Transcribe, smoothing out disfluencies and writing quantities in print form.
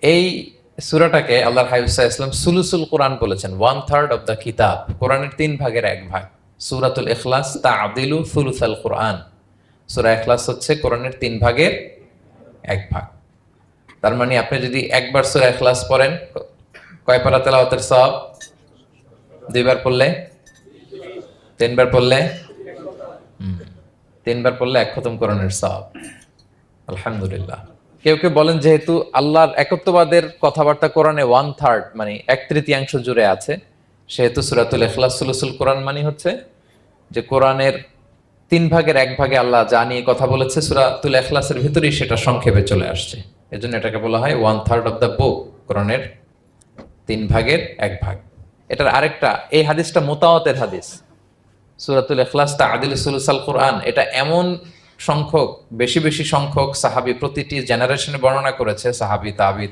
এই সূরাটাকে আল্লাহর হাবিব সাল্লাল্লাহু আলাইহি ওয়াসাল্লাম সুলুসুল কোরআন বলেছেন, 1/3 অফ দ্য কিতাব। কোরআনের 3 ভাগের 1 ভাগ। সূরাতুল ইখলাস তা'দিলু সুলুসাল কোরআন। সূরা ইখলাস হচ্ছে কোরআনের 3 ভাগের 1 ভাগ। তার মানে আপনি যদি একবার সূরা ইখলাস পড়েন, কয় পারা তেলাওয়াতের সওয়াব? 2 বার পড়লে, 3 বার পড়লে, 3 বার পড়লে 1 খতম কোরআনের সওয়াব। আলহামদুলিল্লাহ। কেউ কেউ বলেন যেহেতু আল্লাহর একত্ববাদের কথাবার্তা কোরআনে 1/3 মানে 1/3 জুড়ে আছে, সেহেতু সূরাতুল ইখলাস সুলুসুল কোরআন মানে হচ্ছে যে কোরআনের 3 ভাগের 1 ভাগে আল্লাহ যা নিয়ে কথা বলেছে সূরাতুল ইখলাসের ভিতরেই সেটা সংক্ষেপে চলে আসছে। এজন্য এটাকে বলা হয় 1/3 অফ দ্য বুক, কোরআনের 3 ভাগের 1 ভাগ। এটার আরেকটা, এই হাদিসটা মুতাওয়াতির হাদিস। সূরাতুল ইখলাস তা'দিলু সুলুসাল কোরআন, এটা এমন সংখ্যক, বেশি বেশি সংখ্যক সাহাবী প্রতিটি জেনারেশনে বর্ণনা করেছে, সাহাবী, তাবী,